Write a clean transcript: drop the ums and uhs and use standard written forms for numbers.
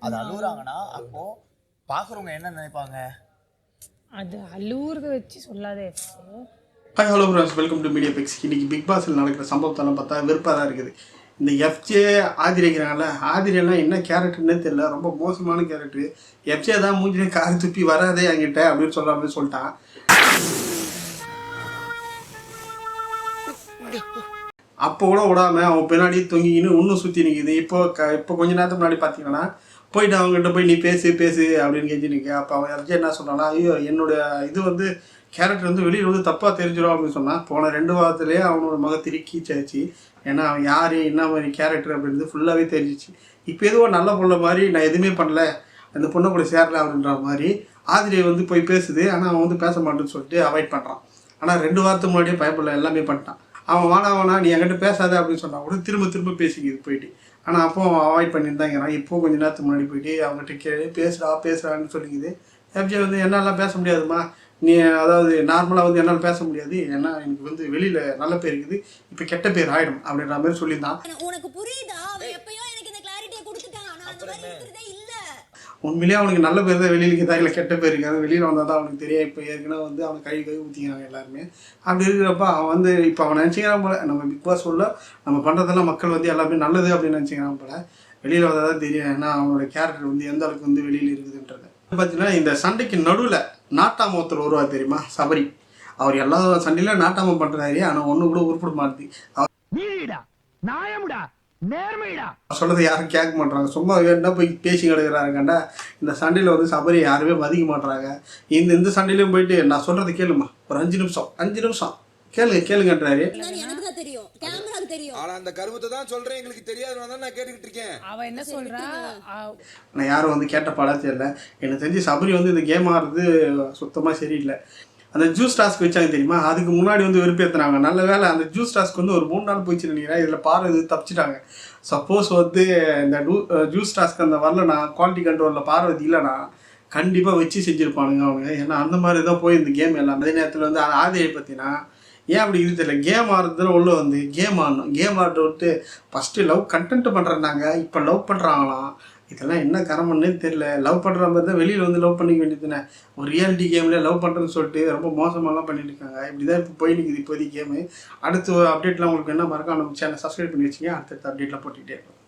அது அழுகுறாங்கன்னா அப்போ பாக்குறவங்க என்ன நினைப்பாங்க? அது அழுவுறத வச்சு சொல்லாதே. Hi hello friends, welcome to media picks. இன்னைக்கு பிக் பாஸில் நடக்கிற சம்பவத்தெல்லாம் பார்த்தா வெறுப்பாக தான் இருக்குது. இந்த எஃப்ஜே ஆதிரிக்கிறாங்கல்ல, ஆதிரியெல்லாம் என்ன கேரக்டர்னே தெரியல, ரொம்ப மோசமான கேரக்டர். எஃப்ஜே தான் மூஞ்சிலே காரி துப்பி வராதே என்கிட்ட அப்படின்னு சொல்லாமல் சொல்லிட்டான். அப்போ கூட விடாமல் அவன் பின்னாடி தொங்கிக்கின்னு இன்னும் சுற்றி நிற்கிது. இப்போ கொஞ்ச நேரத்துக்கு முன்னாடி பார்த்தீங்கன்னா போயிட்டு அவங்ககிட்ட போய் நீ பேசு அப்படின்னு கெஞ்சி நிற்க. அப்போ அவன் எஃப்ஜே என்ன சொன்னான்னா, ஐயோ என்னுடைய இது வந்து கேரக்டர் வந்து வெளியில் வந்து தப்பாக தெரிஞ்சிடும் அப்படின்னு சொன்னான். போன 2 வாரத்துலேயே அவனோட முகத்திரி கீச்சாச்சு. ஏன்னா அவன் யார் என்ன மாதிரி கேரக்டர் அப்படின்றது ஃபுல்லாகவே தெரிஞ்சிச்சு. இப்போ எதுவும் நல்ல பொண்ணு மாதிரி நான் எதுவுமே பண்ணல, அந்த பொண்ணை கூட சேரல அப்படின்ற மாதிரி ஆதிரியை வந்து போய் பேசுது. ஆனால் அவன் வந்து பேச மாட்டேன்னு சொல்லிட்டு அவாய்ட் பண்ணுறான். ஆனால் 2 வாரத்துக்கு முன்னாடியே பயப்படல, எல்லாமே பண்ணிட்டான். அவன் வேணா நீ என்கிட்ட பேசாத அப்படின்னு சொன்னான் கூட திரும்ப பேசிக்கிது போயிட்டு. ஆனால் அப்போ அவன் அவாய்ட் பண்ணியிருந்தாங்கிறான். இப்போது கொஞ்சம் நேரத்துக்கு முன்னாடி போயிட்டு அவங்ககிட்ட பேசுகிறான்னு சொல்லிக்குது. எஃப்ஜே வந்து என்னாலாம் பேச முடியாதுமா, நீ அதாவது நார்மலாக வந்து என்னால் பேச முடியாது, ஏன்னா எனக்கு வந்து வெளியில் நல்ல பேர் இருக்குது, இப்போ கெட்ட பேர் ஆகிடும் அப்படின்ற மாதிரி சொல்லியிருந்தான். உனக்கு புரியுதா? அவன் எப்பயோ எனக்கு இந்த கிளாரிட்டியை கொடுத்துட்டான். நான் அந்த மாதிரி இருக்கிறதே இல்ல. உண்மையிலேயே அவனுக்கு நல்ல பேர் தான் வெளியில் இருக்குதா இல்லை கெட்ட பேர் இருக்காது வெளியில் வந்தால் தான் அவனுக்கு தெரியும். இப்போ ஏற்கனவே வந்து அவனை கை ஊற்றிக்கிறாங்க எல்லாருமே. அப்படி இருக்கிறப்ப அவன் வந்து இப்போ அவன் நினச்சிக்கிறான் போல, நம்ம பிக் பாஸ் சொல்ல நம்ம பண்ணுறதெல்லாம் மக்கள் வந்து எல்லாமே நல்லது அப்படின்னு நினச்சிக்கிறான் போல. வெளியில் வந்தால் தான் தெரியும், ஏன்னா அவனோட கேரக்டர் வந்து எந்த அளவுக்கு வந்து வெளியில் இருக்குதுன்றது. பார்த்தீங்கன்னா இந்த சண்டைக்கு நடுவில் நாட்டாம ஒருத்தர் வருவார் தெரியுமா, சபரி. அவர் எல்லா சண்டையிலும் நாட்டாம பண்ணுறாரு, ஆனால் ஒன்று கூட உருப்பிட மாட்டுது. சொல்றதை யாரும் கேட்க மாட்டாங்க, சும்மா வேணா போய் பேசி கிடக்குறாங்கண்டா. இந்த சண்டையில் வந்து சபரி யாருமே மதிக்க மாட்டாங்க. இந்த சண்டையிலையும் போயிட்டு நான் சொல்றது கேளுமா, ஒரு 5 நிமிஷம் கேளுங்கன்றாரு. அவ என்ன சொல்றா, நான் யாரும் வந்து கேட்ட படம் தெரியல. எனக்கு தெரிஞ்சு சபரி வந்து இந்த கேம் ஆடுறது சுத்தமாக சரியில்லை. அந்த ஜூஸ் டாஸ்க் வச்சாங்க தெரியுமா, அதுக்கு முன்னாடி வந்து வெறுப்பேற்றுனாங்க. நல்ல வேலை அந்த ஜூஸ் டாஸ்க் வந்து ஒரு 3 நாள் போயிடுச்சு நினைக்கிறேன். இதில் பார்வை தப்பிச்சிட்டாங்க. சப்போஸ் வந்து இந்த ஜூஸ் டாஸ்க் அந்த வரலனா, குவாலிட்டி கண்ட்ரோலில் பார்வதி இல்லைனா கண்டிப்பாக வச்சு செஞ்சுருப்பானுங்க அவங்க. ஏன்னா அந்த மாதிரி தான் போய் இந்த கேம் எல்லாம். அதே நேரத்தில் வந்து ஆதியை பற்றினா ஏன் அப்படி இது தெரியல, கேம் ஆடுறதுல உள்ள வந்து கேம் ஆடணும். கேம் ஆடுற விட்டு ஃபஸ்ட்டு லவ் கண்டென்ட் பண்ணுறாங்க, இப்போ லவ் பண்ணுறாங்களாம். இதெல்லாம் என்ன கரமன்னே தெரியல. லவ் பண்ணுற மாதிரி தான் வெளியில் வந்து லவ் பண்ணிக்க வேண்டியதுன்னு ஒரு ரியாலிட்டி கேமில் லவ் பண்ணுறேன்னு சொல்லிட்டு ரொம்ப மோசமாலாம் பண்ணிட்டு இருக்காங்க. இப்படி தான் இப்போ போயிட்டு இப்போதைக்கு கேமு. அடுத்து அப்டேட்லாம் உங்களுக்கு என்ன மறக்காம நம்ம சேனல் சப்ஸ்கிரைப் பண்ணி வச்சுங்க. அடுத்தடுத்த அப்டேட்லாம் போட்டுக்கிட்டே இருக்கும்.